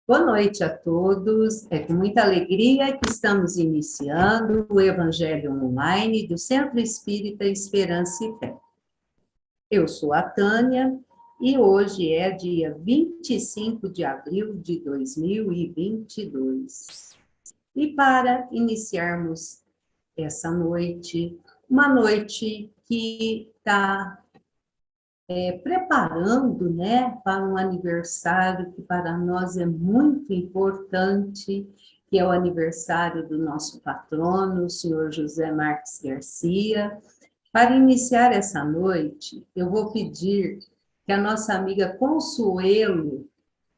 Boa noite a todos. É com muita alegria que estamos iniciando o Evangelho Online do Centro Espírita Esperança e Fé. Eu sou a Tânia e hoje é dia 25 de abril de 2022. E para iniciarmos essa noite, uma noite que está preparando, né, para um aniversário que para nós é muito importante, que é o aniversário do nosso patrono, o senhor José Marques Garcia. Para iniciar essa noite, eu vou pedir que a nossa amiga Consuelo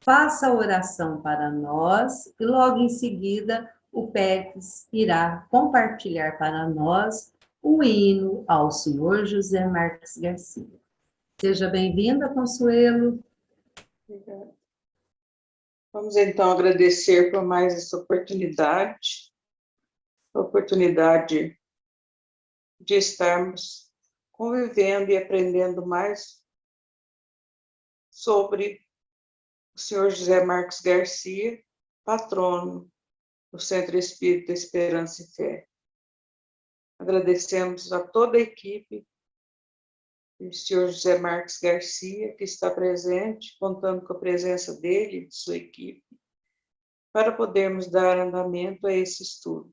faça a oração para nós e logo em seguida o Pérez irá compartilhar para nós o hino ao senhor José Marques Garcia. Seja bem-vinda, Consuelo. Obrigada. Vamos então agradecer por mais essa oportunidade, a oportunidade de estarmos convivendo e aprendendo mais sobre o senhor José Marques Garcia, patrono do Centro Espírita Esperança e Fé. Agradecemos a toda a equipe do senhor José Marques Garcia, que está presente, contando com a presença dele e de sua equipe, para podermos dar andamento a esse estudo.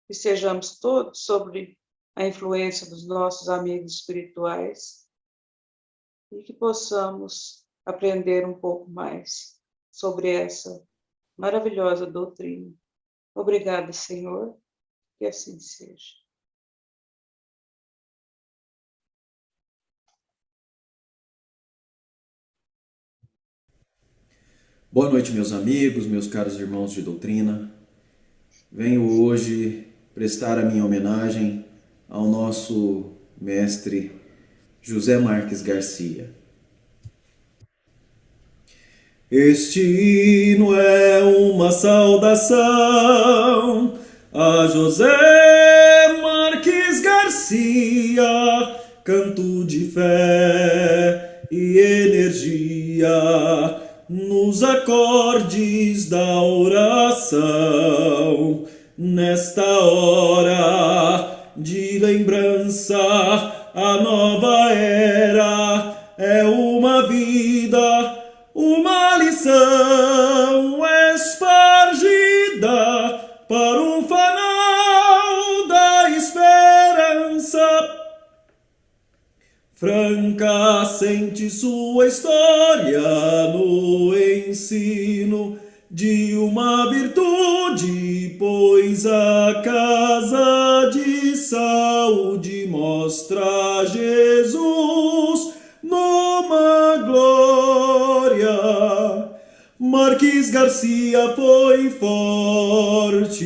Que sejamos todos sobre a influência dos nossos amigos espirituais e que possamos aprender um pouco mais sobre essa maravilhosa doutrina. Obrigada, Senhor, que assim seja. Boa noite, meus amigos, meus caros irmãos de doutrina. Venho hoje prestar a minha homenagem ao nosso mestre José Marques Garcia. Este hino é uma saudação a José Marques Garcia, canto de fé e energia nos acordes da oração, nesta hora de lembrança, a nova era é uma vida, uma lição espargida para o fanal da esperança. Franca sente sua história no ensino de uma virtude, pois a casa de saúde mostra Jesus numa glória. Marques Garcia foi forte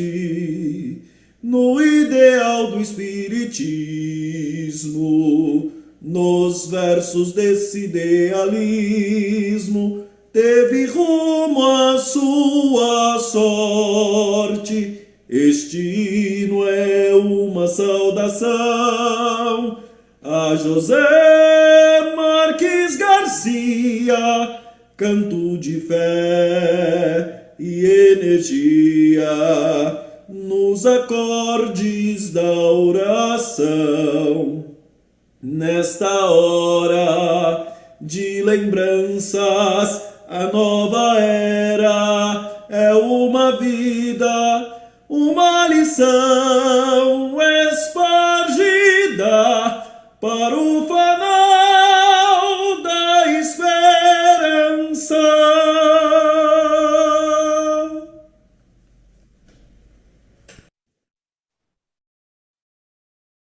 no ideal do espiritismo. Nos versos desse idealismo, teve rumo à sua sorte. Este hino é uma saudação a José Marques Garcia, canto de fé e energia nos acordes da oração. Nesta hora de lembranças, a nova era é uma vida, uma lição espargida para o fanal da esperança.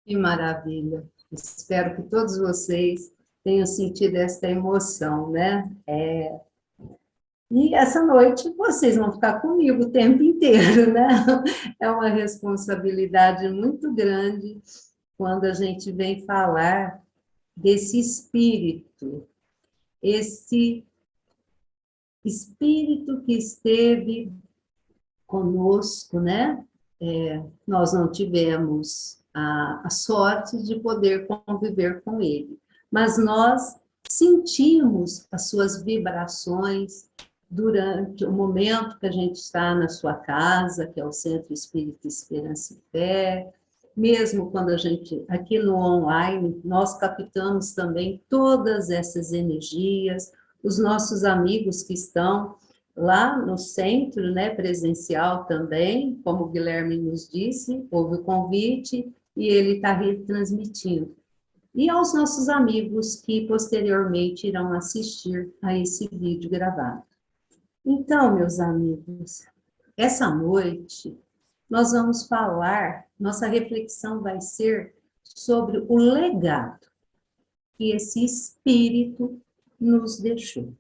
Que maravilha! Espero que todos vocês tenham sentido essa emoção, né? E essa noite vocês vão ficar comigo o tempo inteiro, né? É uma responsabilidade muito grande quando a gente vem falar desse espírito, esse espírito que esteve conosco, né? Nós não tivemos a sorte de poder conviver com ele, mas nós sentimos as suas vibrações durante o momento que a gente está na sua casa, que é o Centro Espírita Esperança e Fé, mesmo quando a gente, aqui no online, nós captamos também todas essas energias, os nossos amigos que estão lá no centro, né, presencial também, como o Guilherme nos disse, houve o convite e ele está retransmitindo. E aos nossos amigos que posteriormente irão assistir a esse vídeo gravado. Então, meus amigos, essa noite nós vamos falar, nossa reflexão vai ser sobre o legado que esse espírito nos deixou.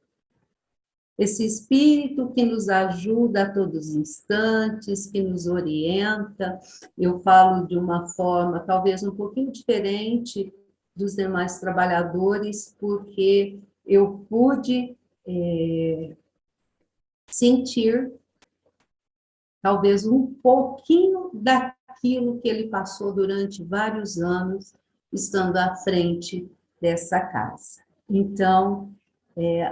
Esse espírito que nos ajuda a todos os instantes, que nos orienta. Eu falo de uma forma talvez um pouquinho diferente dos demais trabalhadores, porque eu pude sentir talvez um pouquinho daquilo que ele passou durante vários anos, estando à frente dessa casa. Então,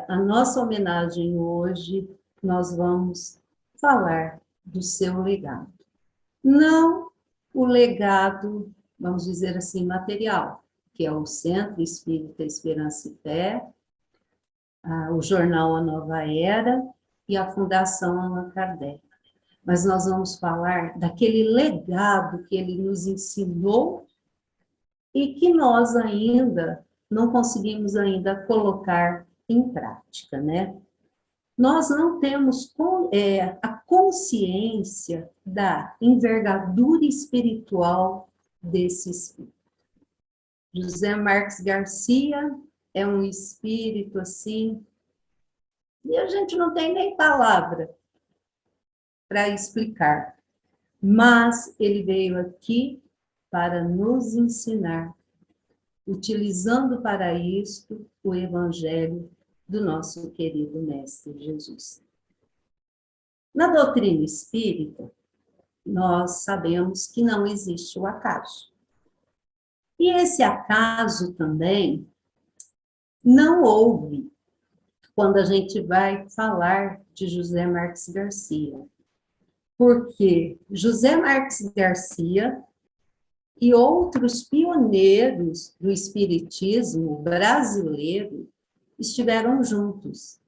a nossa homenagem hoje, nós vamos falar do seu legado. Não o legado, vamos dizer assim, material, que é o Centro Espírita Esperança e Fé, o jornal A Nova Era e a Fundação Allan Kardec. Mas nós vamos falar daquele legado que ele nos ensinou e que nós ainda não conseguimos ainda colocar em prática, né? Nós não temos a consciência da envergadura espiritual desse espírito. José Marques Garcia é um espírito assim, e a gente não tem nem palavra para explicar, mas ele veio aqui para nos ensinar, utilizando para isto o Evangelho do nosso querido Mestre Jesus. Na doutrina espírita, nós sabemos que não existe o acaso. E esse acaso também não houve quando a gente vai falar de José Marques Garcia. Porque José Marques Garcia e outros pioneiros do espiritismo brasileiro estiveram juntos.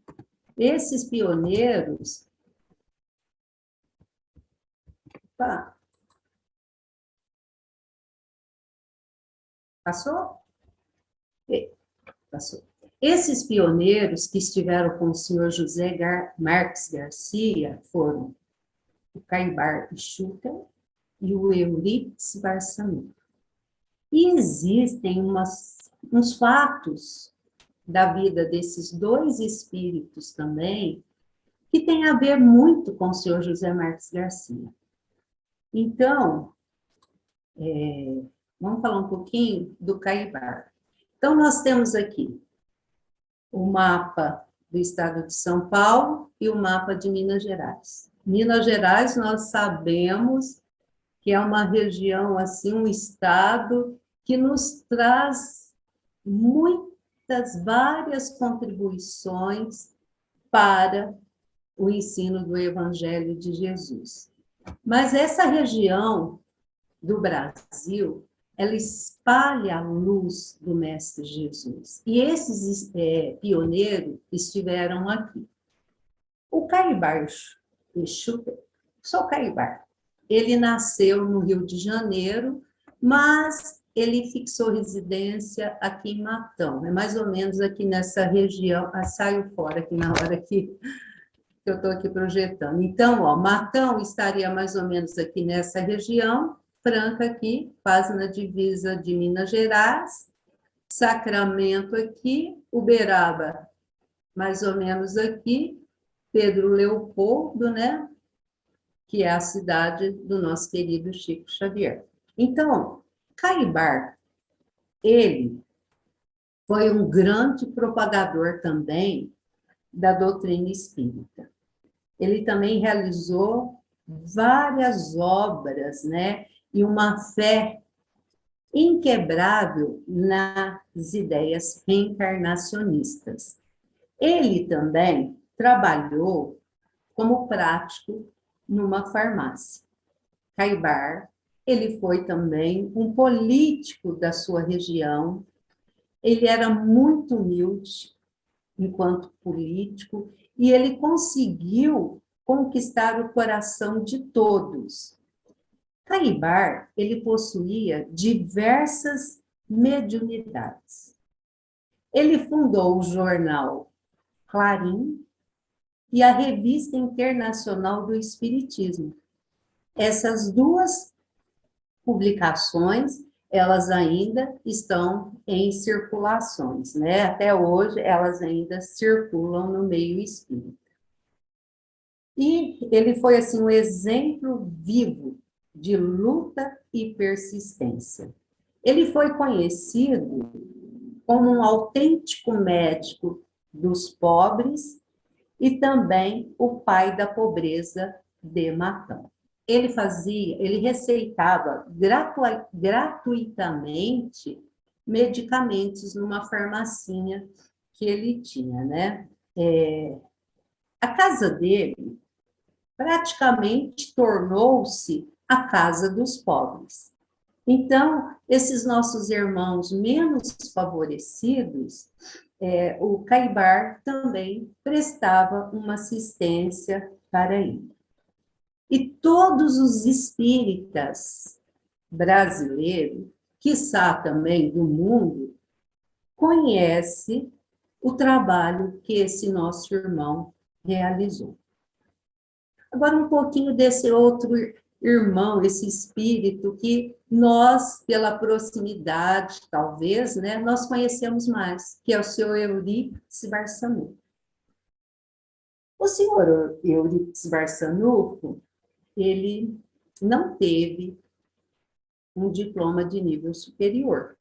Esses pioneiros... Opa. Passou? Passou. Esses pioneiros que estiveram com o senhor José Marques Garcia foram o Caibar Schutter e o Eurípides Barçanufo. E existem uns fatos da vida desses dois espíritos também, que tem a ver muito com o senhor José Marques Garcia. Então, vamos falar um pouquinho do Caibar. Então, nós temos aqui o mapa do estado de São Paulo e o mapa de Minas Gerais. Minas Gerais, nós sabemos que é uma região, assim, um estado que nos traz várias contribuições para o ensino do Evangelho de Jesus. Mas essa região do Brasil, ela espalha a luz do Mestre Jesus. E esses pioneiros estiveram aqui. O Caibar Schutter, só Caibar, ele nasceu no Rio de Janeiro, mas ele fixou residência aqui em Matão, é mais ou menos aqui nessa região, saio fora aqui na hora que eu estou aqui projetando. Então, ó, Matão estaria mais ou menos aqui nessa região, Franca aqui, quase na divisa de Minas Gerais, Sacramento aqui, Uberaba mais ou menos aqui, Pedro Leopoldo, né? Que é a cidade do nosso querido Chico Xavier. Então, Caibar, ele foi um grande propagador também da doutrina espírita. Ele também realizou várias obras, né? E uma fé inquebrável nas ideias reencarnacionistas. Ele também trabalhou como prático numa farmácia. Caibar, ele foi também um político da sua região, ele era muito humilde enquanto político, e ele conseguiu conquistar o coração de todos. Caibar, ele possuía diversas mediunidades. Ele fundou o jornal Clarim e a Revista Internacional do Espiritismo. Essas duas publicações, elas ainda estão em circulações, né? Até hoje, elas ainda circulam no meio espírita. E ele foi, assim, um exemplo vivo de luta e persistência. Ele foi conhecido como um autêntico médico dos pobres e também o pai da pobreza de Matão. Ele receitava gratuitamente medicamentos numa farmacinha que ele tinha, né? A casa dele praticamente tornou-se a casa dos pobres. Então, esses nossos irmãos menos favorecidos, o Caibar também prestava uma assistência para ele. E todos os espíritas brasileiros, quiçá também do mundo, conhecem o trabalho que esse nosso irmão realizou. Agora, um pouquinho desse outro irmão, esse espírito que nós, pela proximidade, talvez, né, nós conhecemos mais, que é o senhor Eurípides Barçanufo. O senhor Eurípides Barçanufo, ele não teve um diploma de nível superior,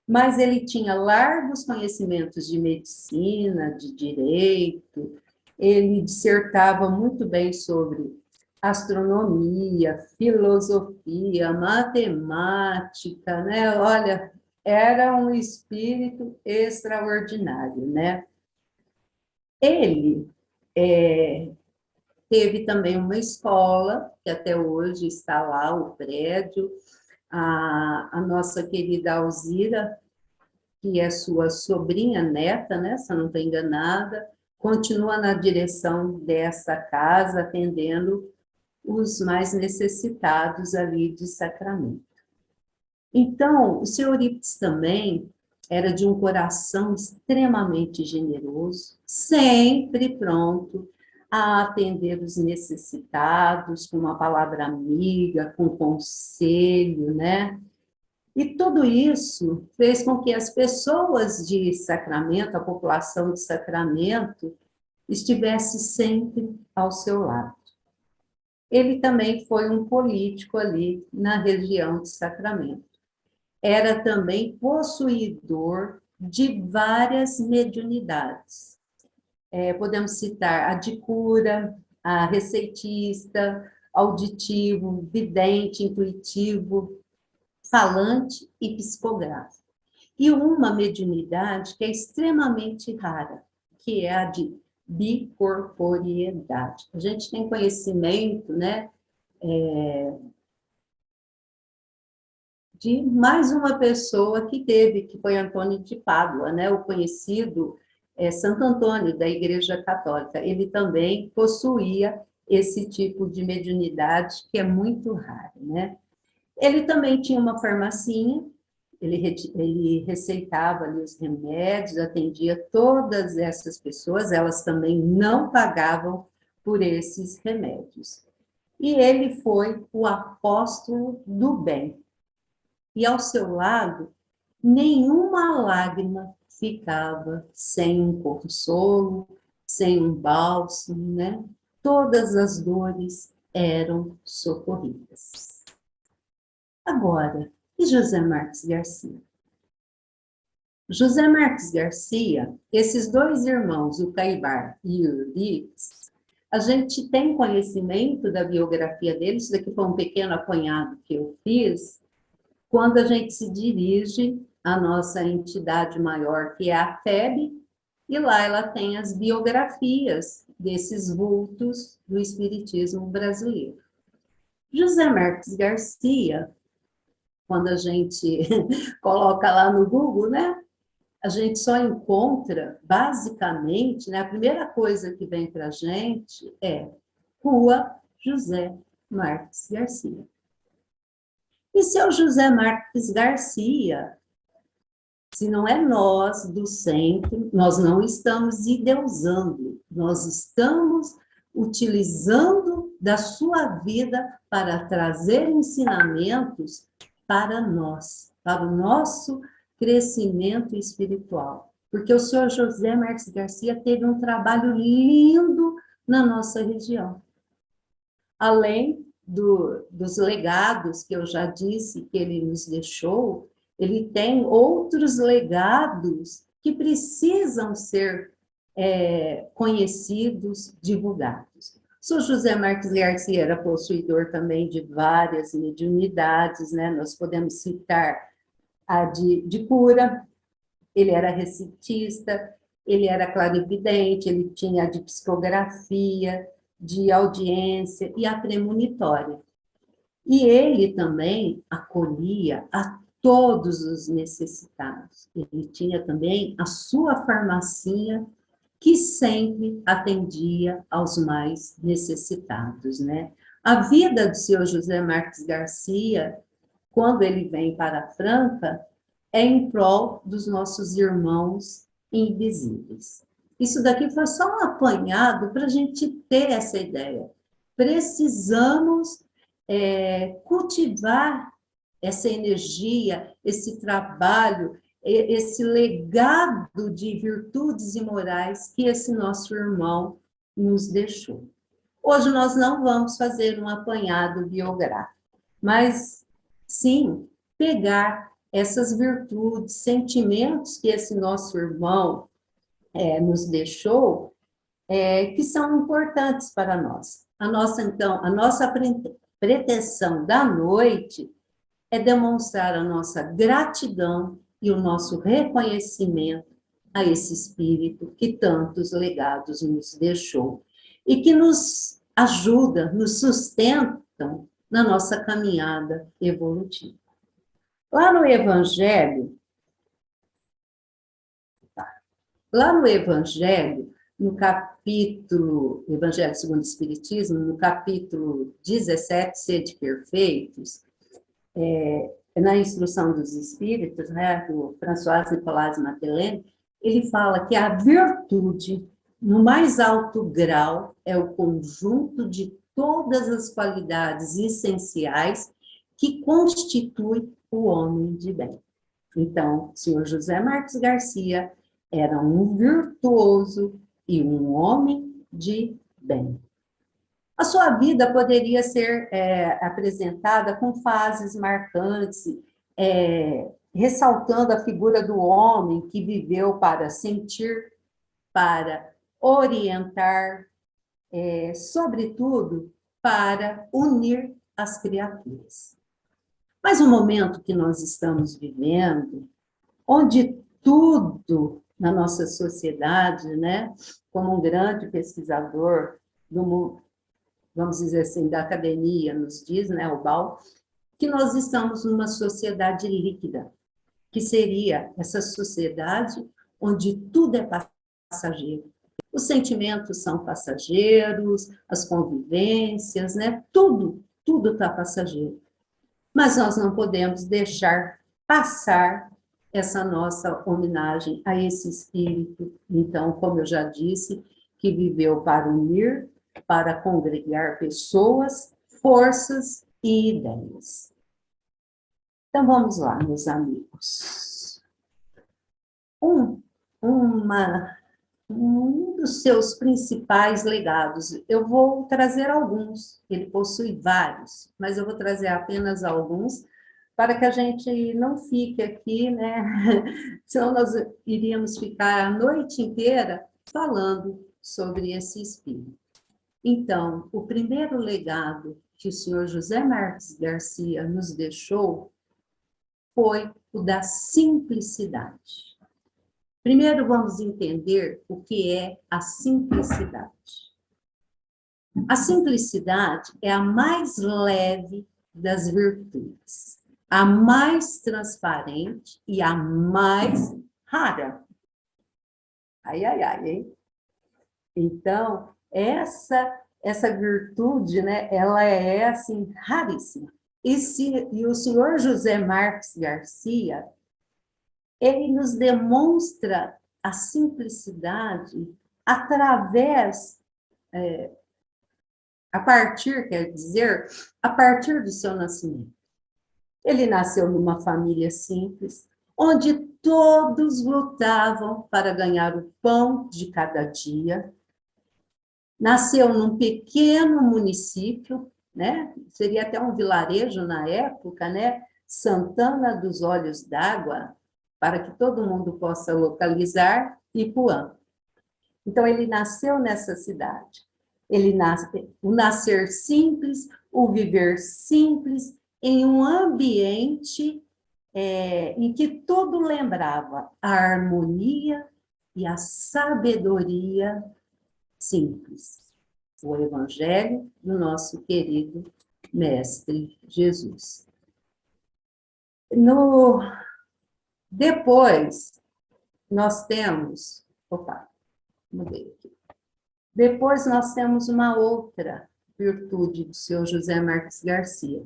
mas ele tinha largos conhecimentos de medicina, de direito, ele dissertava muito bem sobre astronomia, filosofia, matemática, né? Olha, era um espírito extraordinário, né? Ele teve também uma escola, que até hoje está lá, o prédio. A nossa querida Alzira, que é sua sobrinha neta, né? Se eu não estou enganada, continua na direção dessa casa, atendendo os mais necessitados ali de Sacramento. Então, o senhor Eurípides também era de um coração extremamente generoso, sempre pronto a atender os necessitados, com uma palavra amiga, com conselho, né? E tudo isso fez com que as pessoas de Sacramento, a população de Sacramento, estivesse sempre ao seu lado. Ele também foi um político ali na região de Sacramento. Era também possuidor de várias mediunidades. Podemos citar a de cura, a receitista, auditivo, vidente, intuitivo, falante e psicográfico. E uma mediunidade que é extremamente rara, que é a de bicorporiedade. A gente tem conhecimento, né, de mais uma pessoa que teve, que foi Antônio de Pádua, né, o conhecido Santo Antônio da Igreja Católica. Ele também possuía esse tipo de mediunidade que é muito raro, né? Ele também tinha uma farmacinha, ele receitava ali os remédios, atendia todas essas pessoas, elas também não pagavam por esses remédios. E ele foi o apóstolo do bem. E ao seu lado, nenhuma lágrima ficava sem um consolo, sem um bálsamo, né? Todas as dores eram socorridas. Agora, e José Marques Garcia? José Marques Garcia, esses dois irmãos, o Caibar e o Eurípides, a gente tem conhecimento da biografia deles, isso daqui foi um pequeno apanhado que eu fiz, quando a gente se dirige à nossa entidade maior, que é a FEB, E lá ela tem as biografias desses vultos do espiritismo brasileiro. José Marques Garcia, quando a gente coloca lá no Google, né? A gente só encontra, basicamente, né, a primeira coisa que vem para a gente é Rua José Marques Garcia. E seu José Marques Garcia, se não é nós do centro, nós não estamos idealizando, nós estamos utilizando da sua vida para trazer ensinamentos para nós, para o nosso crescimento espiritual. Porque o senhor José Marques Garcia teve um trabalho lindo na nossa região. Além dos legados que eu já disse que ele nos deixou, ele tem outros legados que precisam ser conhecidos, divulgados. O senhor José Marques Garcia era possuidor também de várias mediunidades, né? Nós podemos citar a de cura, ele era recitista, ele era clarividente, ele tinha a de psicografia, de audiência e a premonitória. E ele também acolhia a todos os necessitados. Ele tinha também a sua farmacinha, que sempre atendia aos mais necessitados, né? A vida do senhor José Marques Garcia, quando ele vem para Franca, é em prol dos nossos irmãos invisíveis. Isso daqui foi só um apanhado para a gente ter essa ideia. Precisamos cultivar essa energia, esse trabalho, esse legado de virtudes e morais que esse nosso irmão nos deixou. Hoje nós não vamos fazer um apanhado biográfico, mas sim pegar essas virtudes, sentimentos que esse nosso irmão nos deixou, que são importantes para nós. Então, a nossa pretensão da noite é demonstrar a nossa gratidão e o nosso reconhecimento a esse espírito que tantos legados nos deixou e que nos ajuda, nos sustentam na nossa caminhada evolutiva. Lá no Evangelho, no capítulo, Evangelho segundo o Espiritismo, no capítulo 17, Sede Perfeitos, na Instrução dos Espíritos, né, do François Nicolas Madeleine, ele fala que a virtude, no mais alto grau, é o conjunto de todas as qualidades essenciais que constitui o homem de bem. Então, o senhor José Marques Garcia era um virtuoso e um homem de bem. A sua vida poderia ser apresentada com fases marcantes, ressaltando a figura do homem que viveu para sentir, para orientar, sobretudo, para unir as criaturas. Mas o momento que nós estamos vivendo, onde tudo na nossa sociedade, né, como um grande pesquisador do, vamos dizer assim, da academia nos diz, né, o Bal, que nós estamos numa sociedade líquida, que seria essa sociedade onde tudo é passageiro. Os sentimentos são passageiros, as convivências, né, tudo está passageiro. Mas nós não podemos deixar passar essa nossa homenagem a esse espírito, então, como eu já disse, que viveu para unir, para congregar pessoas, forças e ideias. Então, vamos lá, meus amigos. Um dos seus principais legados, eu vou trazer alguns, ele possui vários, mas eu vou trazer apenas alguns, para que a gente não fique aqui, né? Senão nós iríamos ficar a noite inteira falando sobre esse espírito. Então, o primeiro legado que o senhor José Marques Garcia nos deixou foi o da simplicidade. Primeiro vamos entender o que é a simplicidade. A simplicidade é a mais leve das virtudes, a mais transparente e a mais rara. Ai, ai, ai, hein? Então, essa virtude, né, ela é, assim, raríssima. E o senhor José Marques Garcia, ele nos demonstra a simplicidade através, a partir do seu nascimento. Ele nasceu numa família simples, onde todos lutavam para ganhar o pão de cada dia. Nasceu num pequeno município, né? Seria até um vilarejo na época, né? Santana dos Olhos d'Água, para que todo mundo possa localizar, Ipuã. Então, ele nasceu nessa cidade. O nascer simples, o viver simples, em um ambiente em que tudo lembrava a harmonia e a sabedoria simples. O Evangelho do nosso querido Mestre Jesus. Depois, nós temos... Opa, mudei aqui. Depois, nós temos uma outra virtude do senhor José Marques Garcia,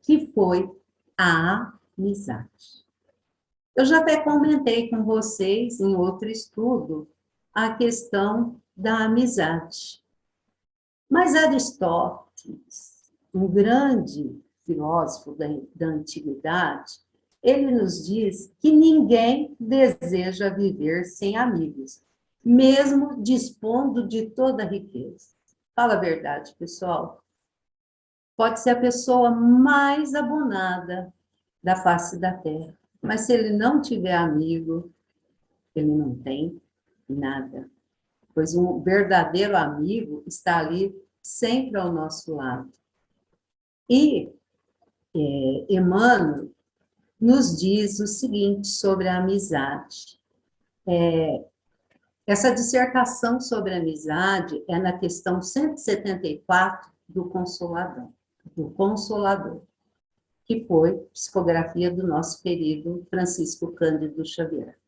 que foi a amizade. Eu já até comentei com vocês, em outro estudo, a questão da amizade. Mas Aristóteles, um grande filósofo da antiguidade, ele nos diz que ninguém deseja viver sem amigos, mesmo dispondo de toda a riqueza. Fala a verdade, pessoal. Pode ser a pessoa mais abonada da face da terra, mas se ele não tiver amigo, ele não tem nada. Pois um verdadeiro amigo está ali sempre ao nosso lado. E Emmanuel nos diz o seguinte sobre a amizade. Essa dissertação sobre a amizade é na questão 174 do Consolador, que foi psicografia do nosso querido Francisco Cândido Xavier.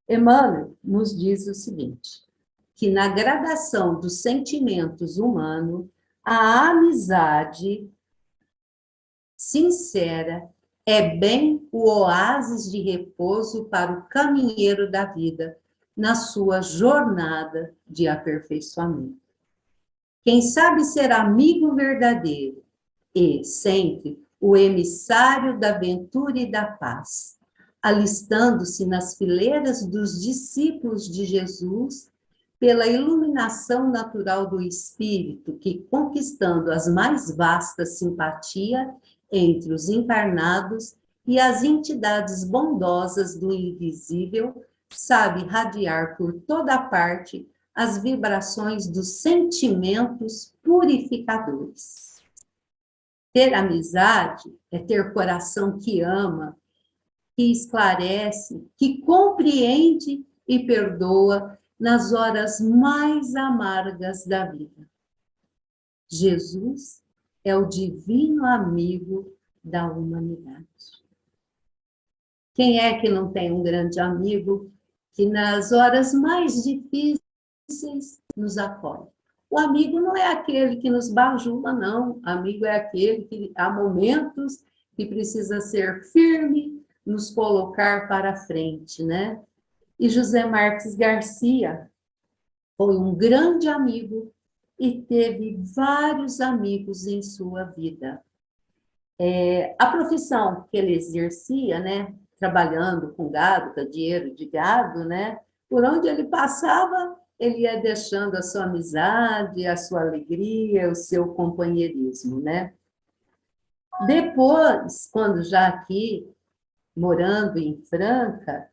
Emmanuel nos diz o seguinte, que na gradação dos sentimentos humanos, a amizade sincera é bem o oásis de repouso para o caminheiro da vida, na sua jornada de aperfeiçoamento. Quem sabe ser amigo verdadeiro e, sempre, o emissário da ventura e da paz, alistando-se nas fileiras dos discípulos de Jesus, pela iluminação natural do espírito, que, conquistando as mais vastas simpatias entre os encarnados e as entidades bondosas do invisível, sabe radiar por toda parte as vibrações dos sentimentos purificadores. Ter amizade é ter coração que ama, que esclarece, que compreende e perdoa nas horas mais amargas da vida. Jesus é o divino amigo da humanidade. Quem é que não tem um grande amigo que nas horas mais difíceis nos acolhe? O amigo não é aquele que nos bajula, não. O amigo é aquele que há momentos que precisa ser firme, nos colocar para frente, né? E José Marques Garcia foi um grande amigo e teve vários amigos em sua vida. A profissão que ele exercia, né, trabalhando com gado, candeeiro de gado, né, por onde ele passava, ele ia deixando a sua amizade, a sua alegria, o seu companheirismo, né? Depois, quando já aqui, morando em Franca,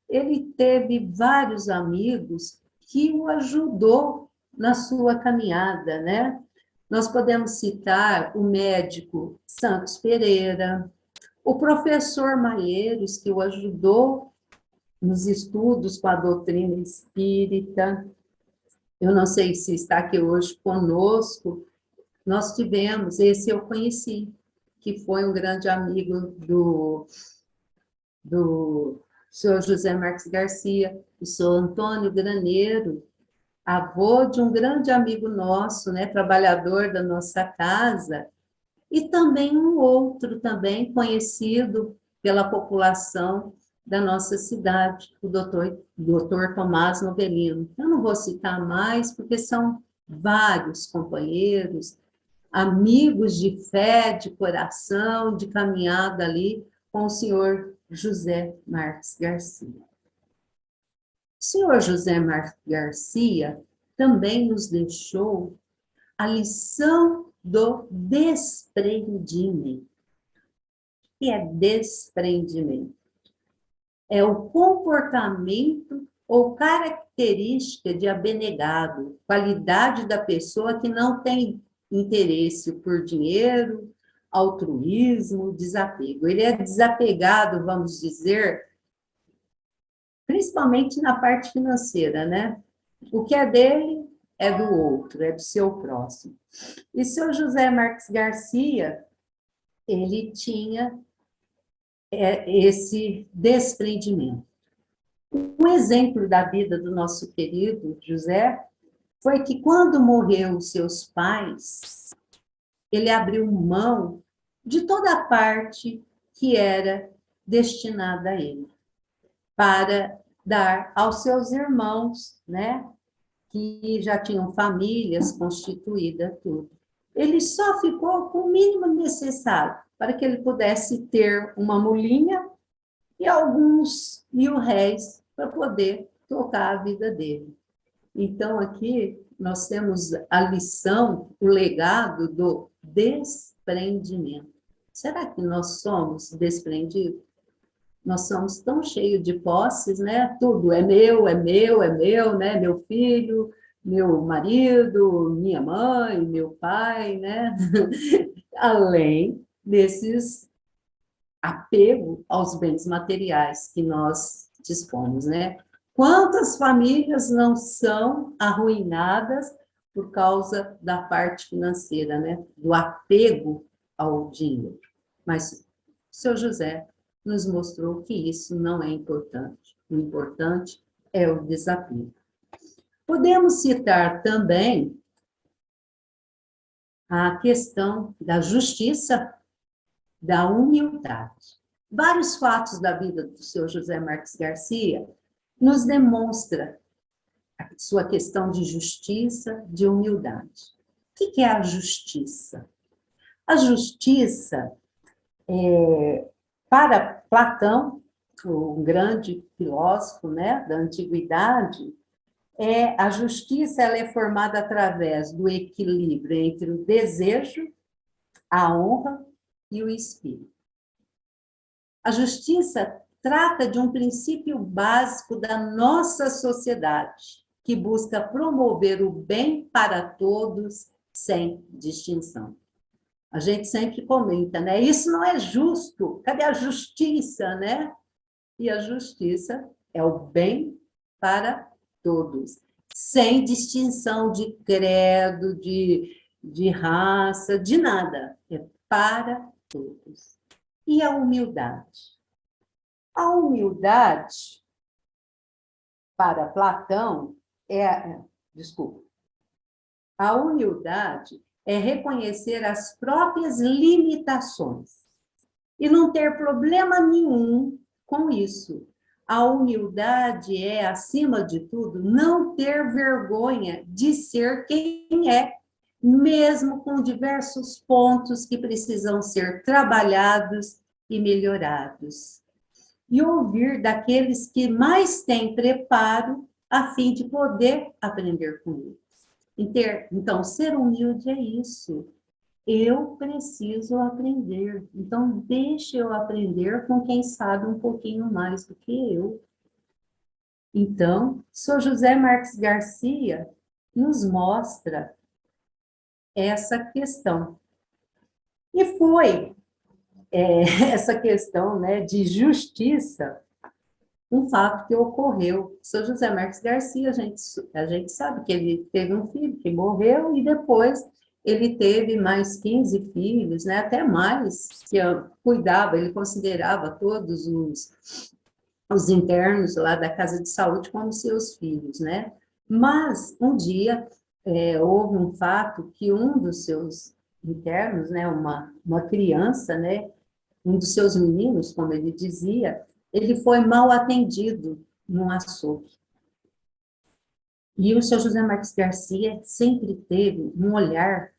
ele teve vários amigos que o ajudou na sua caminhada, né? Nós podemos citar o médico Santos Pereira, o professor Maieiros, que o ajudou nos estudos com a doutrina espírita. Eu não sei se está aqui hoje conosco, nós tivemos, esse eu conheci, que foi um grande amigo do senhor José Marques Garcia, o senhor Antônio Graneiro, avô de um grande amigo nosso, né, trabalhador da nossa casa, e também um outro também conhecido pela população da nossa cidade, o doutor Tomás Novelino. Eu não vou citar mais, porque são vários companheiros, amigos de fé, de coração, de caminhada ali com o senhor José Marques Garcia. O senhor José Marques Garcia também nos deixou a lição do desprendimento. O que é desprendimento? É o comportamento ou característica de abnegado, qualidade da pessoa que não tem interesse por dinheiro, altruísmo, desapego. Ele é desapegado, vamos dizer, principalmente na parte financeira, né? O que é dele é do outro, é do seu próximo. E o seu José Marques Garcia, ele tinha esse desprendimento. Um exemplo da vida do nosso querido José foi que quando morreu os seus pais, ele abriu mão de toda a parte que era destinada a ele, para dar aos seus irmãos, né, que já tinham famílias constituídas, tudo. Ele só ficou com o mínimo necessário para que ele pudesse ter uma mulinha e alguns mil-réis para poder tocar a vida dele. Então, aqui nós temos a lição, o legado do desprendimento. Será que nós somos desprendidos? Nós somos tão cheios de posses, né? Tudo é meu, né? Meu filho, meu marido, minha mãe, meu pai, né? Além desses apego aos bens materiais que nós dispomos, né? Quantas famílias não são arruinadas por causa da parte financeira, né? Do apego ao dinheiro. Mas o seu José nos mostrou que isso não é importante. O importante é o desapego. Podemos citar também a questão da justiça, da humildade. Vários fatos da vida do seu José Marques Garcia nos demonstra a sua questão de justiça, de humildade. O que é a justiça? A justiça, para Platão, um grande filósofo, né, da antiguidade, a justiça ela é formada através do equilíbrio entre o desejo, a honra e o espírito. A justiça trata de um princípio básico da nossa sociedade, que busca promover o bem para todos, sem distinção. A gente sempre comenta, né? Isso não é justo. Cadê a justiça, né? E a justiça é o bem para todos, sem distinção de credo, de raça, de nada. É para todos. E a humildade? A humildade, para Platão, a humildade é reconhecer as próprias limitações e não ter problema nenhum com isso. A humildade é, acima de tudo, não ter vergonha de ser quem é, mesmo com diversos pontos que precisam ser trabalhados e melhorados. E ouvir daqueles que mais têm preparo a fim de poder aprender com eles. Então, ser humilde é isso. Eu preciso aprender. Então, deixa eu aprender com quem sabe um pouquinho mais do que eu. Então, Sr. José Marques Garcia nos mostra essa questão. E foi essa questão, né, de justiça um fato que ocorreu. O seu José Marques Garcia, a gente sabe que ele teve um filho que morreu e depois ele teve mais 15 filhos, né, até mais, que cuidava, ele considerava todos os internos lá da Casa de Saúde como seus filhos, né? Mas, um dia, houve um fato que um dos seus internos, né, uma criança, né, um dos seus meninos, como ele dizia, ele foi mal atendido num açougue. E o seu José Marques Garcia sempre teve um olhar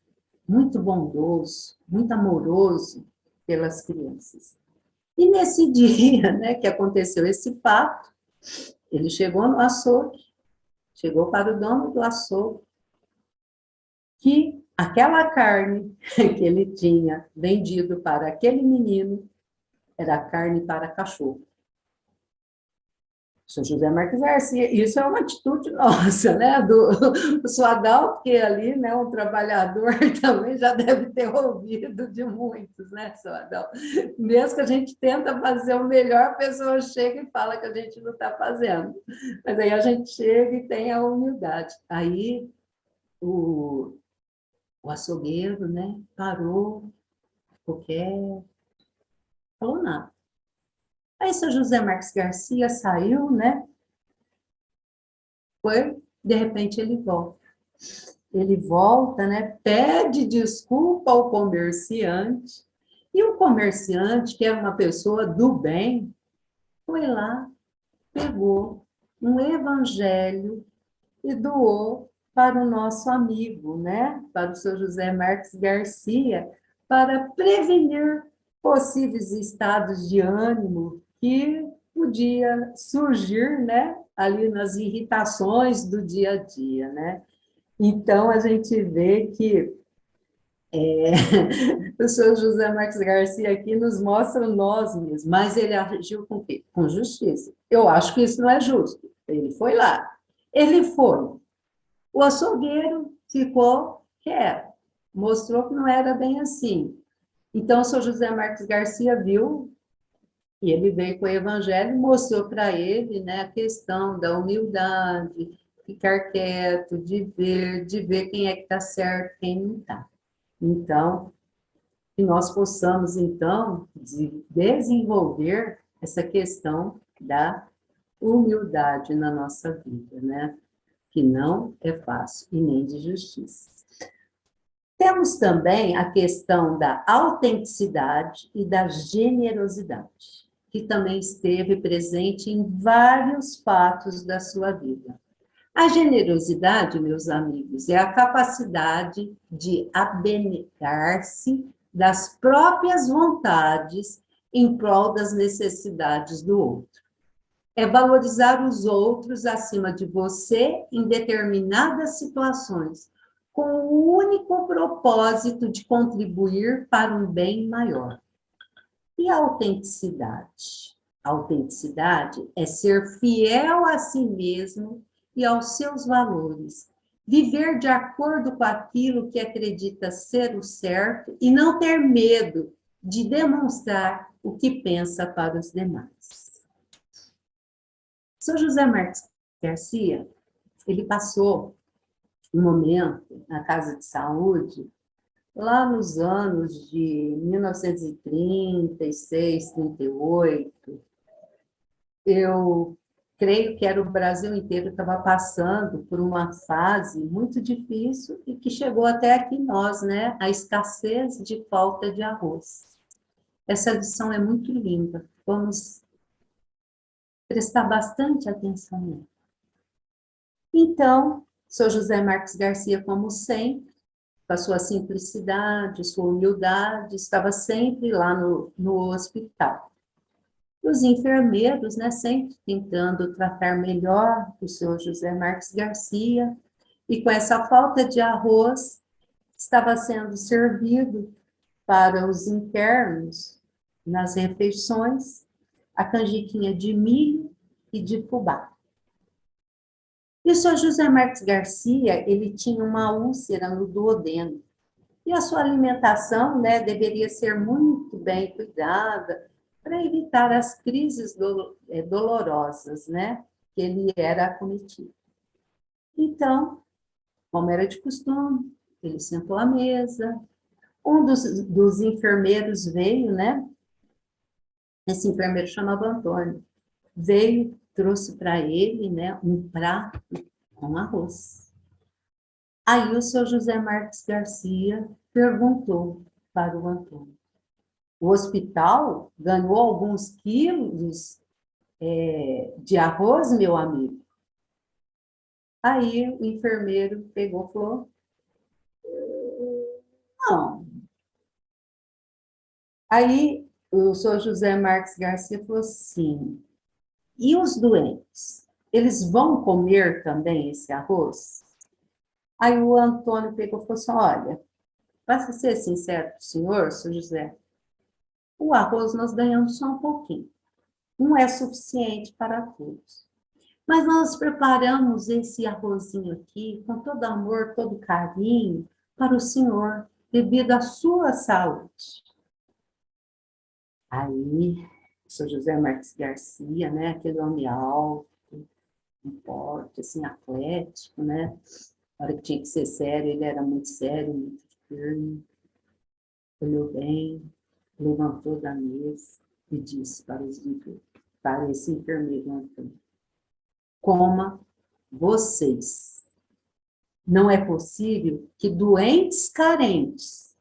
muito bondoso, muito amoroso pelas crianças. E nesse dia, né, que aconteceu esse fato, ele chegou no açougue, chegou para o dono do açougue, que aquela carne que ele tinha vendido para aquele menino era carne para cachorro. O seu José Marques Garcia, isso é uma atitude nossa, né, do Suadal, que ali, né, um trabalhador também já deve ter ouvido de muitos, né, Suadal? Mesmo que a gente tenta fazer o melhor, a pessoa chega e fala que a gente não está fazendo. Mas aí a gente chega e tem a humildade. Aí o açougueiro, né, parou, ficou quieto, falou nada. Aí seu José Marques Garcia saiu, né? De repente ele volta. Ele volta, né? Pede desculpa ao comerciante. E o comerciante, que era uma pessoa do bem, foi lá, pegou um evangelho e doou para o nosso amigo, né? Para o seu José Marques Garcia, para prevenir possíveis estados de ânimo que podia surgir, né, ali nas irritações do dia a dia, né? Então, a gente vê que o senhor José Marques Garcia aqui nos mostra nós mesmos, mas ele agiu com quê? Com justiça. Eu acho que isso não é justo. Ele foi lá. Ele foi. O açougueiro ficou quieto, mostrou que não era bem assim. Então, o senhor José Marques Garcia viu, e ele veio com o evangelho e mostrou para ele, né, a questão da humildade, ficar quieto, de ver quem é que está certo, quem não está. Então, que nós possamos, então, desenvolver essa questão da humildade na nossa vida, né? Que não é fácil e nem de justiça. Temos também a questão da autenticidade e da generosidade, que também esteve presente em vários fatos da sua vida. A generosidade, meus amigos, é a capacidade de abnegar-se das próprias vontades em prol das necessidades do outro. É valorizar os outros acima de você em determinadas situações, com o único propósito de contribuir para um bem maior. E a autenticidade? A autenticidade é ser fiel a si mesmo e aos seus valores, viver de acordo com aquilo que acredita ser o certo e não ter medo de demonstrar o que pensa para os demais. São José Marques Garcia, ele passou um momento na Casa de Saúde, lá nos anos de 1936, 38, eu creio que era o Brasil inteiro que estava passando por uma fase muito difícil e que chegou até aqui nós, né? A escassez de falta de arroz. Essa lição é muito linda. Vamos prestar bastante atenção nela. Então, Sr. José Marques Garcia, como sempre, com a sua simplicidade, sua humildade, estava sempre lá no hospital. Os enfermeiros, né, sempre tentando tratar melhor o senhor José Marques Garcia, e com essa falta de arroz, estava sendo servido para os internos, nas refeições, a canjiquinha de milho e de fubá. E o senhor José Marques Garcia, ele tinha uma úlcera no duodeno, e a sua alimentação, né, deveria ser muito bem cuidada, para evitar as crises dolorosas, né, que ele era acometido. Então, como era de costume, ele sentou à mesa, um dos enfermeiros veio, né, esse enfermeiro chamava Antônio, veio, trouxe para ele, né, um prato com arroz. Aí o seu José Marques Garcia perguntou para o Antônio: o hospital ganhou alguns quilos de arroz, meu amigo? Aí o enfermeiro pegou e falou: não. Aí o senhor José Marques Garcia falou assim: e os doentes? Eles vão comer também esse arroz? Aí o Antônio pegou e falou assim: olha, para ser sincero com o senhor José, o arroz nós ganhamos só um pouquinho. Não é suficiente para todos. Mas nós preparamos esse arrozinho aqui com todo amor, todo carinho para o senhor, devido à sua saúde. Aí, o senhor José Marques Garcia, né, aquele homem alto, um porte, assim, atlético, né? Na hora que tinha que ser sério, ele era muito sério, muito firme. Olhou bem, levantou da mesa e disse para esse enfermeiro Antônio: coma vocês. Não é possível que doentes carentes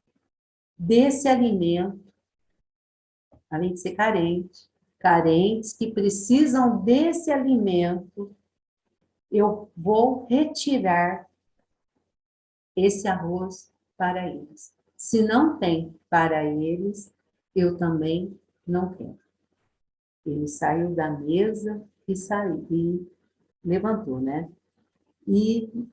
desse alimento, além de ser carentes que precisam desse alimento, eu vou retirar esse arroz para eles. Se não tem para eles, eu também não quero. Ele saiu da mesa e levantou, né? E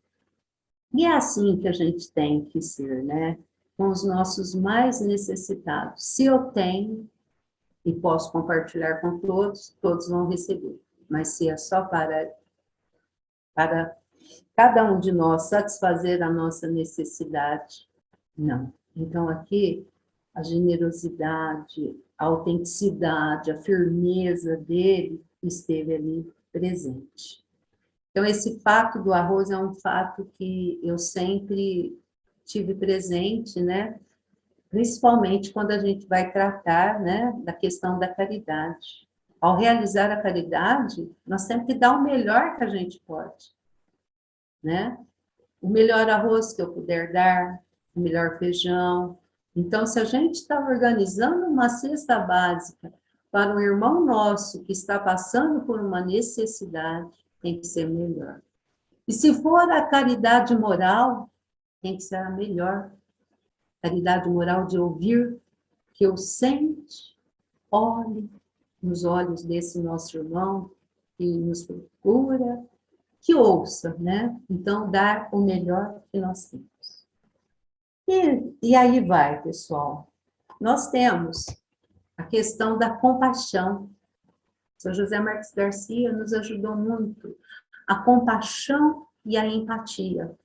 é assim que a gente tem que ser, né? Com os nossos mais necessitados. Se eu tenho e posso compartilhar com todos, todos vão receber. Mas se é só para cada um de nós satisfazer a nossa necessidade, não. Então, aqui, a generosidade, a autenticidade, a firmeza dele esteve ali presente. Então, esse fato do arroz é um fato que eu sempre tive presente, né? Principalmente quando a gente vai tratar, né, da questão da caridade. Ao realizar a caridade, nós temos que dar o melhor que a gente pode, né? O melhor arroz que eu puder dar, o melhor feijão. Então, se a gente está organizando uma cesta básica para um irmão nosso que está passando por uma necessidade, tem que ser melhor. E se for a caridade moral, tem que ser a melhor. Caridade moral de ouvir, que eu sente, olhe nos olhos desse nosso irmão que nos procura, que ouça, né? Então, dar o melhor que nós temos. E aí vai, pessoal. Nós temos a questão da compaixão. O Sr. José Marques Garcia nos ajudou muito. A compaixão e a empatia.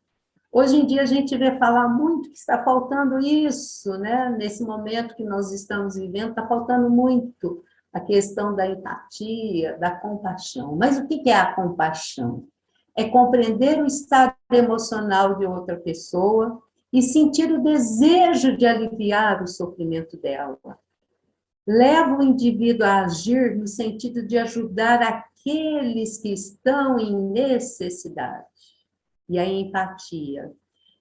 Hoje em dia a gente vê falar muito que está faltando isso, né? Nesse momento que nós estamos vivendo, está faltando muito a questão da empatia, da compaixão. Mas o que é a compaixão? É compreender o estado emocional de outra pessoa e sentir o desejo de aliviar o sofrimento dela. Leva o indivíduo a agir no sentido de ajudar aqueles que estão em necessidade. E a empatia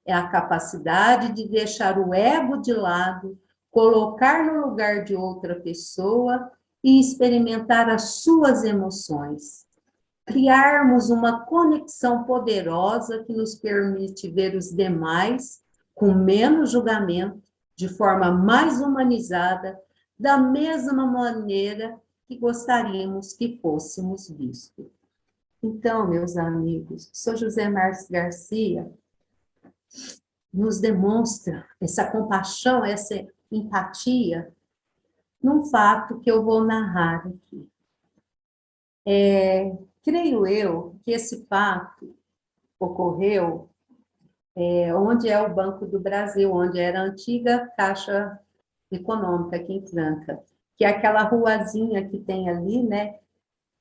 é a capacidade de deixar o ego de lado, colocar no lugar de outra pessoa e experimentar as suas emoções. Criarmos uma conexão poderosa que nos permite ver os demais com menos julgamento, de forma mais humanizada, da mesma maneira que gostaríamos que fôssemos vistos. Então, meus amigos, São José Marques Garcia nos demonstra essa compaixão, essa empatia, num fato que eu vou narrar aqui. Creio eu que esse fato ocorreu onde é o Banco do Brasil, onde era a antiga Caixa Econômica, aqui em Franca. que é aquela ruazinha que tem ali, né,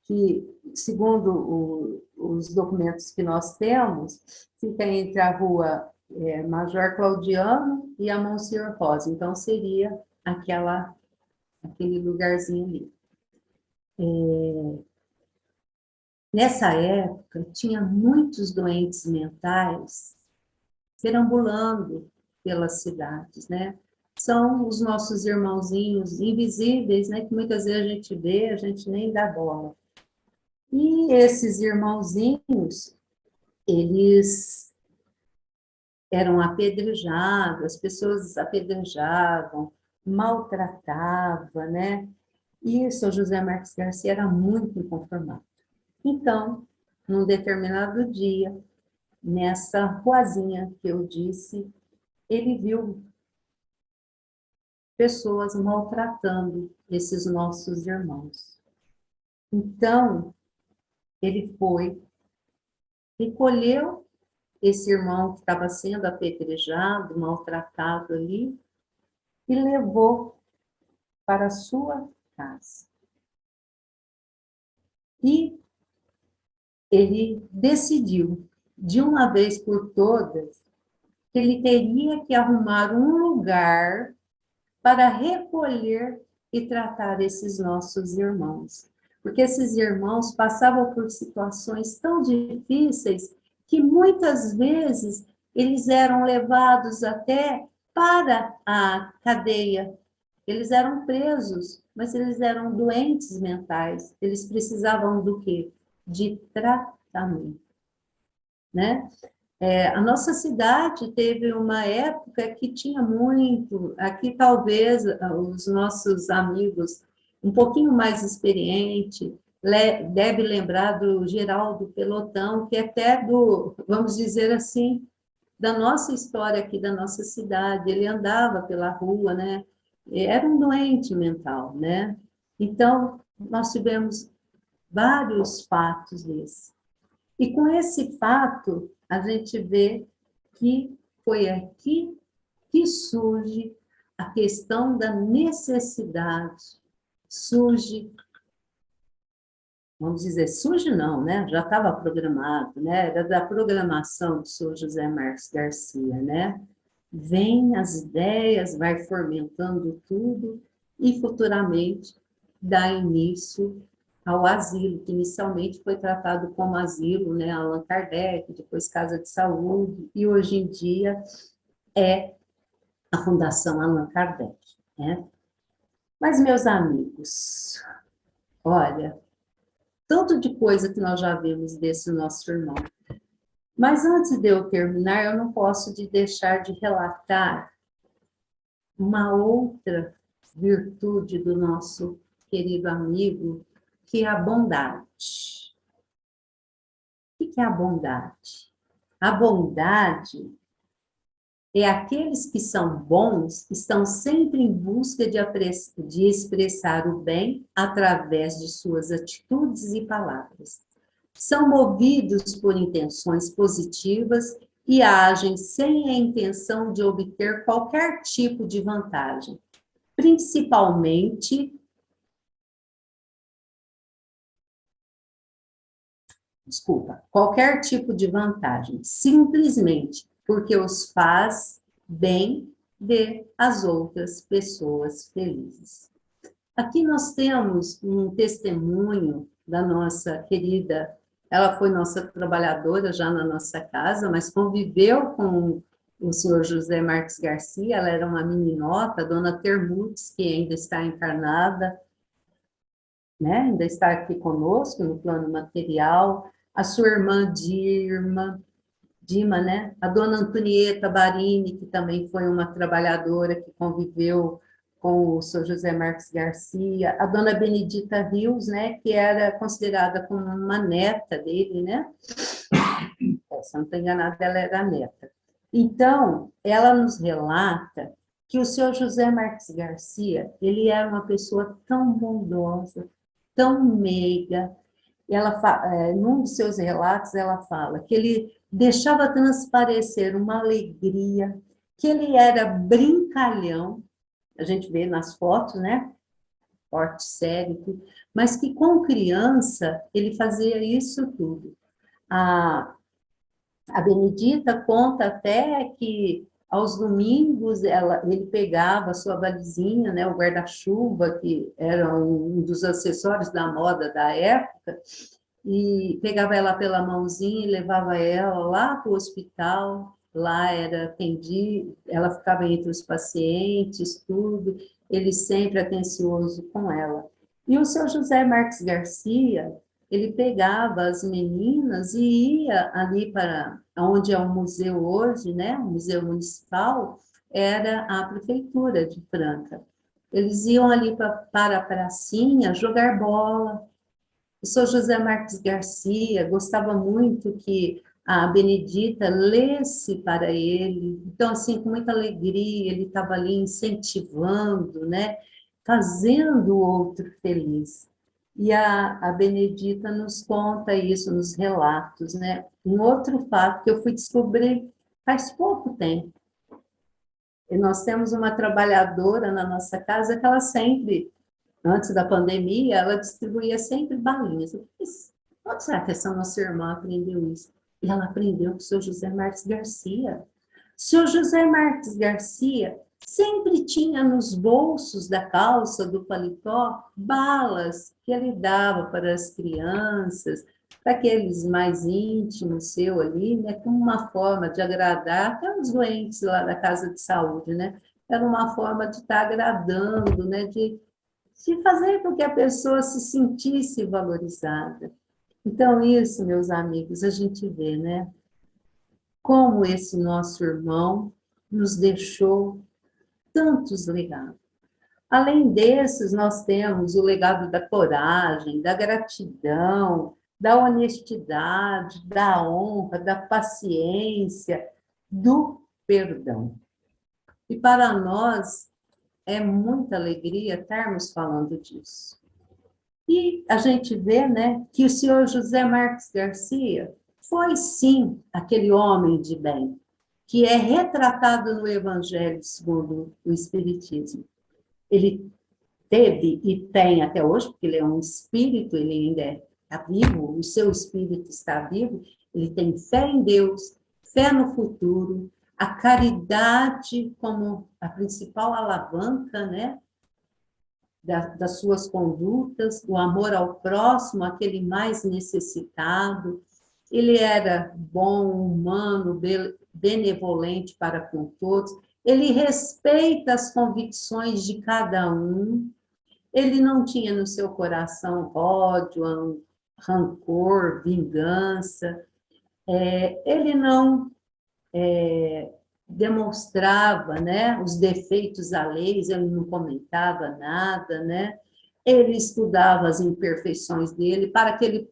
que, segundo os documentos que nós temos, fica entre a rua Major Claudiano e a Monsenhor Rosa. Então, seria aquele lugarzinho ali. Nessa época, tinha muitos doentes mentais perambulando pelas cidades, né? São os nossos irmãozinhos invisíveis, né? Que muitas vezes a gente vê, a gente nem dá bola. E esses irmãozinhos, eles eram apedrejados, as pessoas apedrejavam, maltratavam, né? E o São José Marques Garcia era muito inconformado. Então, num determinado dia, nessa ruazinha que eu disse, ele viu pessoas maltratando esses nossos irmãos. Então, ele foi, recolheu esse irmão que estava sendo apedrejado, maltratado ali, e levou para a sua casa. E ele decidiu, de uma vez por todas, que ele teria que arrumar um lugar para recolher e tratar esses nossos irmãos. Porque esses irmãos passavam por situações tão difíceis que muitas vezes eles eram levados até para a cadeia. Eles eram presos, mas eles eram doentes mentais. Eles precisavam do quê? De tratamento, né? A nossa cidade teve uma época que tinha muito, aqui talvez os nossos amigos um pouquinho mais experientes deve lembrar do Geraldo Pelotão, que é até vamos dizer assim, da nossa história aqui da nossa cidade. Ele andava pela rua, né? Era um doente mental, né? Então, nós tivemos vários fatos desses. E com esse fato, a gente vê que foi aqui que surge a questão da necessidade. Surge, vamos dizer, surge não, né? Já estava programado, né? Era da programação do Sr. José Marques Garcia, né? Vem as ideias, vai fomentando tudo e futuramente dá início ao asilo, que inicialmente foi tratado como asilo, né, Allan Kardec, depois Casa de Saúde, e hoje em dia é a Fundação Allan Kardec, né? Mas, meus amigos, olha, tanto de coisa que nós já vimos desse nosso irmão. Mas antes de eu terminar, eu não posso deixar de relatar uma outra virtude do nosso querido amigo, que é a bondade. O que é a bondade? A bondade é aqueles que são bons, estão sempre em busca de expressar o bem através de suas atitudes e palavras. São movidos por intenções positivas e agem sem a intenção de obter qualquer tipo de vantagem, principalmente qualquer tipo de vantagem, simplesmente porque os faz bem ver as outras pessoas felizes. Aqui nós temos um testemunho da nossa querida, ela foi nossa trabalhadora já na nossa casa, mas conviveu com o senhor José Marques Garcia, ela era uma meninota, a dona Termutes, que ainda está encarnada, né? Ainda está aqui conosco no plano material, a sua irmã Dima, né? A dona Antonieta Barini, que também foi uma trabalhadora que conviveu com o Sr. José Marques Garcia, a dona Benedita Rios, né? Que era considerada como uma neta dele, né? Se eu não estou enganada, ela era a neta. Então, ela nos relata que o Sr. José Marques Garcia, ele era uma pessoa tão bondosa, tão meiga. Num dos seus relatos, ela fala que ele deixava transparecer uma alegria, que ele era brincalhão, a gente vê nas fotos, né? porte sério, mas que com criança ele fazia isso tudo. A Benedita conta até que aos domingos ele pegava a sua valizinha, né, o guarda-chuva, que era um dos acessórios da moda da época, e pegava ela pela mãozinha e levava ela lá para o hospital. Lá era atendida, ela ficava entre os pacientes, tudo, ele sempre atencioso com ela. E o seu José Marques Garcia, ele pegava as meninas e ia ali para onde é o museu hoje, né? O Museu Municipal, era a prefeitura de Franca. Eles iam ali para a pracinha jogar bola. O seu José Marques Garcia gostava muito que a Benedita lesse para ele. Então, assim, com muita alegria, ele estava ali incentivando, né? Fazendo o outro feliz. E a Benedita nos conta isso nos relatos, né? Um outro fato que eu fui descobrir faz pouco tempo. E nós temos uma trabalhadora na nossa casa que ela sempre, antes da pandemia, ela distribuía sempre balinhas. Eu disse, onde será que essa nossa irmã aprendeu isso? E ela aprendeu com o seu José Marques Garcia. O seu José Marques Garcia sempre tinha nos bolsos da calça, do paletó, balas que ele dava para as crianças, para aqueles mais íntimos seu ali, né, como uma forma de agradar até os doentes lá da casa de saúde, né? Era uma forma de estar agradando, né, de fazer com que a pessoa se sentisse valorizada. Então, isso, meus amigos, a gente vê, né? Como esse nosso irmão nos deixou tantos legados. Além desses, nós temos o legado da coragem, da gratidão, da honestidade, da honra, da paciência, do perdão. E para nós é muita alegria estarmos falando disso. E a gente vê, né, que o senhor José Marques Garcia foi, sim, aquele homem de bem, que é retratado no Evangelho segundo o Espiritismo. Ele teve e tem até hoje, porque ele é um espírito, ele ainda está vivo, o seu espírito está vivo, ele tem fé em Deus, fé no futuro, a caridade como a principal alavanca, né, das suas condutas, o amor ao próximo, aquele mais necessitado. Ele era bom, humano, benevolente para com todos. Ele respeita as convicções de cada um. Ele não tinha no seu coração ódio, rancor, vingança. Ele não demonstrava, né, os defeitos alheios, ele não comentava nada, né? Ele estudava as imperfeições dele para que ele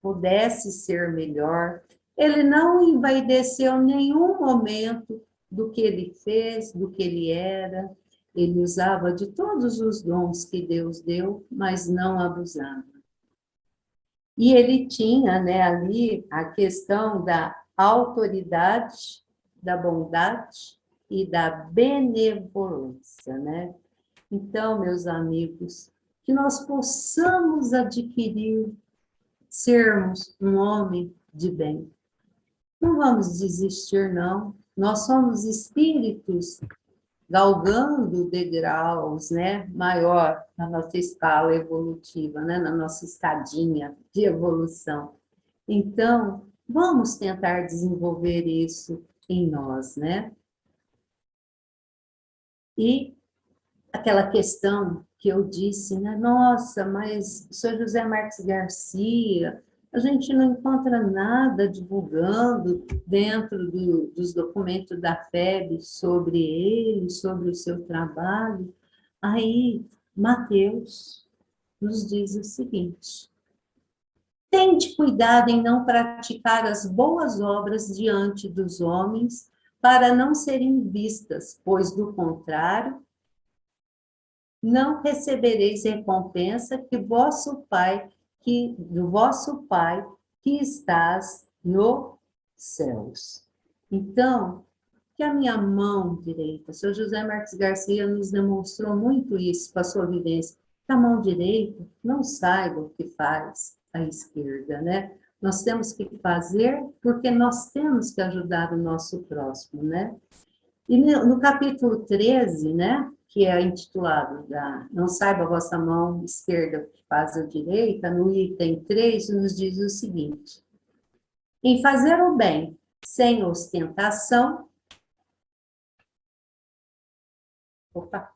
pudesse ser melhor. Ele não envaideceu nenhum momento do que ele fez, do que ele era. Ele usava de todos os dons que Deus deu, mas não abusava. E ele tinha, né, ali a questão da autoridade, da bondade e da benevolência, né? Então, meus amigos, que nós possamos adquirir, sermos um homem de bem. Não vamos desistir, não. Nós somos espíritos galgando degraus, né, maior na nossa escala evolutiva, né, na nossa escadinha de evolução. Então, vamos tentar desenvolver isso em nós, né? E aquela questão que eu disse, né? Nossa, mas o senhor José Marques Garcia, a gente não encontra nada divulgando dentro dos documentos da FEB sobre ele, sobre o seu trabalho. Aí, Mateus nos diz o seguinte: tende cuidado em não praticar as boas obras diante dos homens, para não serem vistas, pois, do contrário, não recebereis recompensa do vosso Pai que estás nos céus. Então, que a minha mão direita, o seu José Marques Garcia nos demonstrou muito isso com a sua vivência, a mão direita não saiba o que faz a esquerda, né? Nós temos que fazer porque nós temos que ajudar o nosso próximo, né? E no capítulo 13, né, que é intitulado Não saiba a vossa mão esquerda o que faz a direita, no item 3 nos diz o seguinte: em fazer o bem sem ostentação, opa,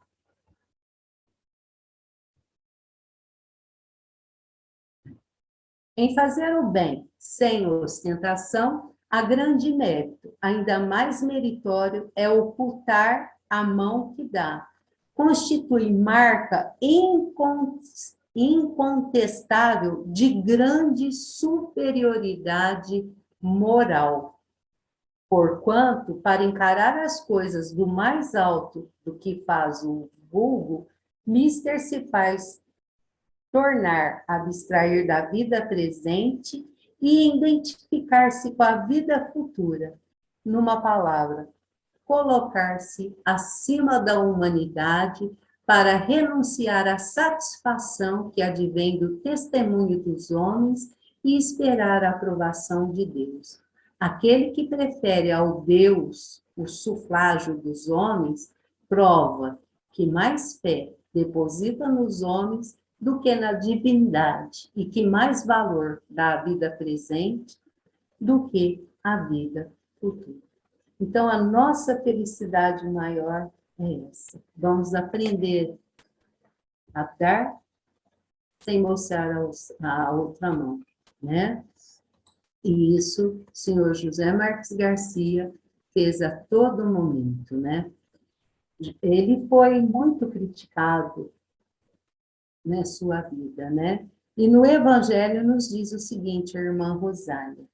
em fazer o bem sem ostentação, há grande mérito. Ainda mais meritório é ocultar a mão que dá. Constitui marca incontestável de grande superioridade moral. Porquanto, para encarar as coisas do mais alto do que faz o vulgo, mister se faz tornar, abstrair da vida presente e identificar-se com a vida futura. Numa palavra, colocar-se acima da humanidade para renunciar à satisfação que advém do testemunho dos homens e esperar a aprovação de Deus. Aquele que prefere ao Deus o sufrágio dos homens, prova que mais fé deposita nos homens do que na divindade, e que mais valor dá à vida presente do que à vida futura. Então, a nossa felicidade maior é essa. Vamos aprender a dar sem mostrar a outra mão, né? E isso o senhor José Marques Garcia fez a todo momento, né? Ele foi muito criticado na sua vida, né? E no Evangelho nos diz o seguinte, a irmã Rosália: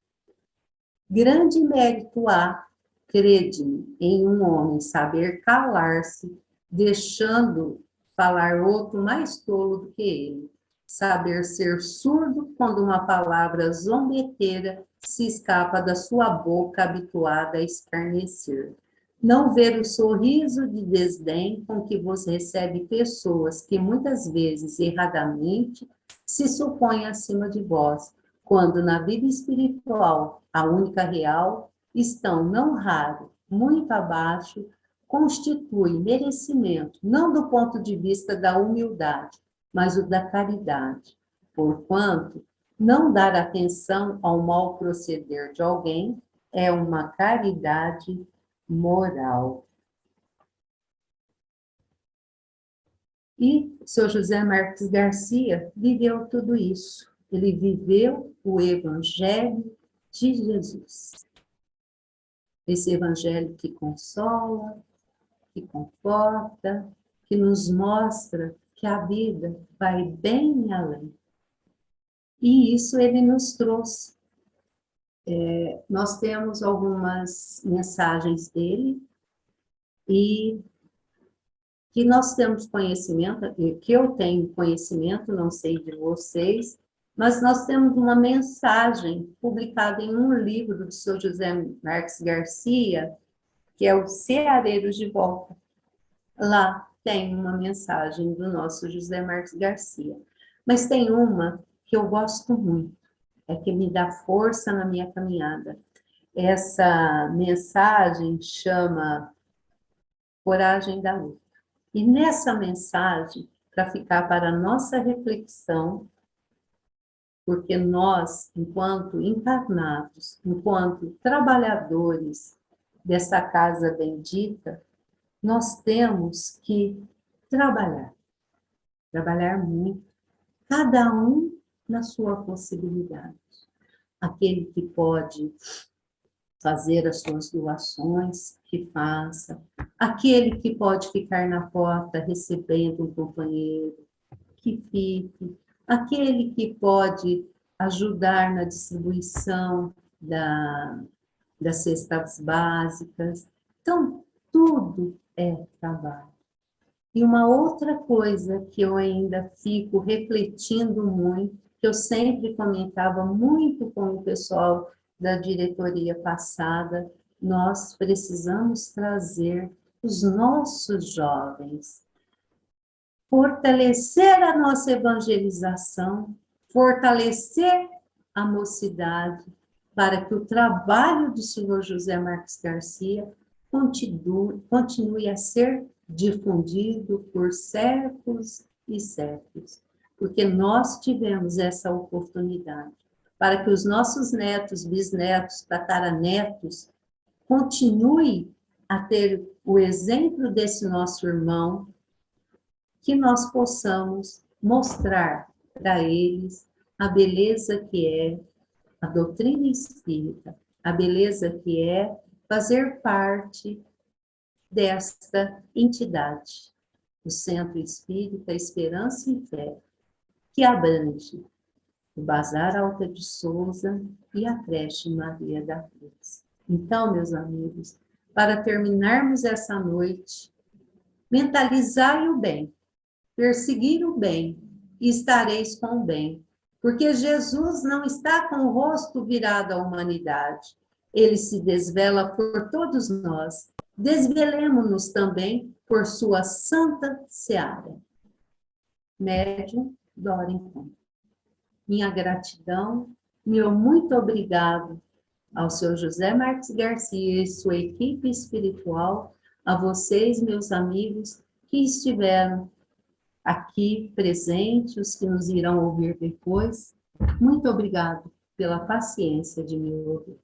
grande mérito há, crede-me, em um homem saber calar-se, deixando falar outro mais tolo do que ele, saber ser surdo quando uma palavra zombeteira se escapa da sua boca habituada a escarnecer. Não ver o sorriso de desdém com que vos recebe pessoas que muitas vezes, erradamente, se supõem acima de vós, quando na vida espiritual, a única real, estão, não raro, muito abaixo, constitui merecimento, não do ponto de vista da humildade, mas o da caridade. Porquanto, não dar atenção ao mau proceder de alguém é uma caridade moral. E o seu José Marques Garcia viveu tudo isso. Ele viveu o Evangelho de Jesus. Esse Evangelho que consola, que conforta, que nos mostra que a vida vai bem além. E isso ele nos trouxe. Nós temos algumas mensagens dele e que nós temos conhecimento, que eu tenho conhecimento, não sei de vocês, mas nós temos uma mensagem publicada em um livro do seu José Marques Garcia, que é o Ceareiros de Volta. Lá tem uma mensagem do nosso José Marques Garcia. Mas tem uma que eu gosto muito, é que me dá força na minha caminhada. Essa mensagem chama Coragem da Luta. E nessa mensagem, para ficar para a nossa reflexão, porque nós, enquanto encarnados, enquanto trabalhadores dessa casa bendita, nós temos que trabalhar muito, cada um na sua possibilidade. Aquele que pode fazer as suas doações, que faça. Aquele que pode ficar na porta recebendo um companheiro, que fique. Aquele que pode ajudar na distribuição das cestas básicas. Então, tudo é trabalho. E uma outra coisa que eu ainda fico refletindo muito, que eu sempre comentava muito com o pessoal da diretoria passada, nós precisamos trazer os nossos jovens. fortalecer a nossa evangelização, fortalecer a mocidade, para que o trabalho do senhor José Marques Garcia continue a ser difundido por séculos e séculos, porque nós tivemos essa oportunidade, para que os nossos netos, bisnetos, tataranetos, continuem a ter o exemplo desse nosso irmão, que nós possamos mostrar para eles a beleza que é a doutrina espírita, a beleza que é fazer parte desta entidade, o Centro Espírita Esperança e Fé, que abrange o Bazar Alta de Souza e a creche Maria da Cruz. Então, meus amigos, para terminarmos essa noite, mentalizai o bem, perseguir o bem, e estareis com o bem. Porque Jesus não está com o rosto virado à humanidade. Ele se desvela por todos nós. Desvelemo-nos também por sua santa seara. Médium Dorencan. Minha gratidão, meu muito obrigado ao senhor José Marques Garcia e sua equipe espiritual, a vocês, meus amigos, que estiveram aqui presentes, os que nos irão ouvir depois. Muito obrigado pela paciência de me ouvir.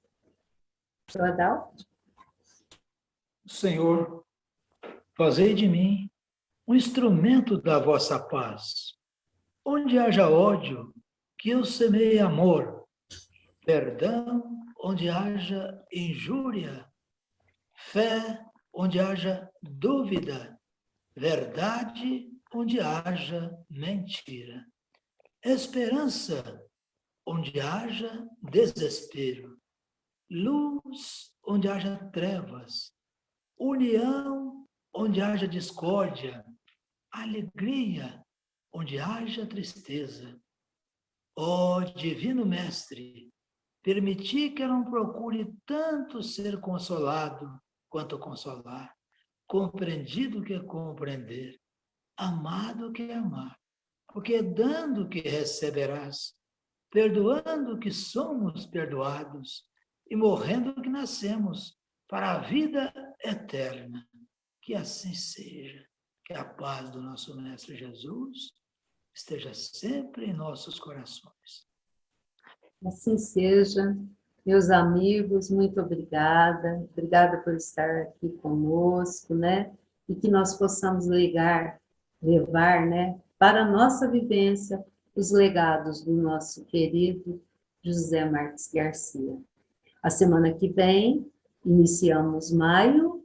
Senhor Adalto? Senhor, fazei de mim um instrumento da vossa paz. Onde haja ódio, que eu semeie amor. Perdão, onde haja injúria. Fé, onde haja dúvida. Verdade, onde haja mentira. Esperança, onde haja desespero. Luz, onde haja trevas. União, onde haja discórdia. Alegria, onde haja tristeza. Ó Divino Mestre, permiti que eu não procure tanto ser consolado quanto consolar, compreendido que é compreender, amado que é amar, porque é dando que receberás, perdoando que somos perdoados e morrendo que nascemos para a vida eterna. Que assim seja, que a paz do nosso Mestre Jesus esteja sempre em nossos corações. Assim seja. Meus amigos, muito obrigada. Obrigada por estar aqui conosco, né? E que nós possamos levar, né, para a nossa vivência, os legados do nosso querido José Marques Garcia. A semana que vem, iniciamos maio,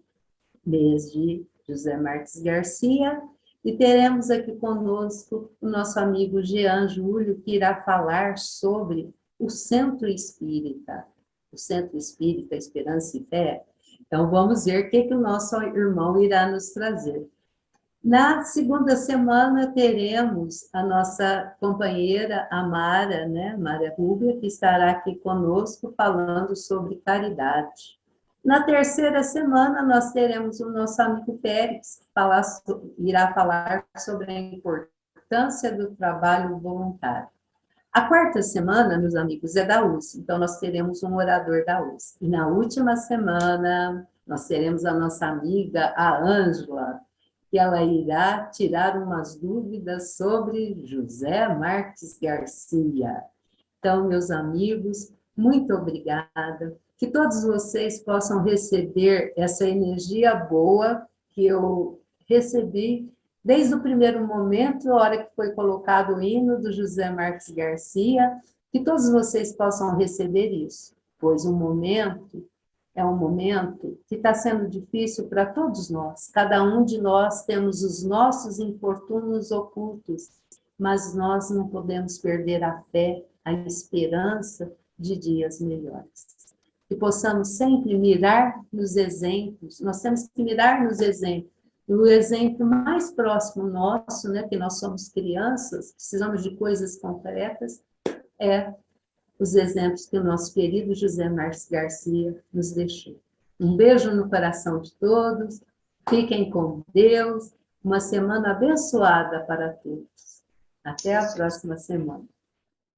mês de José Marques Garcia, e teremos aqui conosco o nosso amigo Jean Júlio, que irá falar sobre o Centro Espírita Esperança e Fé. Então, vamos ver o que o nosso irmão irá nos trazer. Na segunda semana, teremos a nossa companheira, a Mara, né? Mara Rúbia, que estará aqui conosco falando sobre caridade. Na terceira semana, nós teremos o nosso amigo Pérez, que irá falar sobre a importância do trabalho voluntário. A quarta semana, meus amigos, é da USE, então nós teremos um orador da USE. E na última semana, nós teremos a nossa amiga, a Ângela, que ela irá tirar umas dúvidas sobre José Marques Garcia. Então, meus amigos, muito obrigada. Que todos vocês possam receber essa energia boa que eu recebi desde o primeiro momento, a hora que foi colocado o hino do José Marques Garcia, que todos vocês possam receber isso, pois o momento é um momento que está sendo difícil para todos nós. Cada um de nós temos os nossos infortúnios ocultos, mas nós não podemos perder a fé, a esperança de dias melhores. Que possamos sempre mirar nos exemplos, nós temos que mirar nos exemplos. O exemplo mais próximo nosso, né, que nós somos crianças, precisamos de coisas concretas, é os exemplos que o nosso querido José Marques Garcia nos deixou. Um beijo no coração de todos, fiquem com Deus, Uma semana abençoada para todos. Até a próxima semana.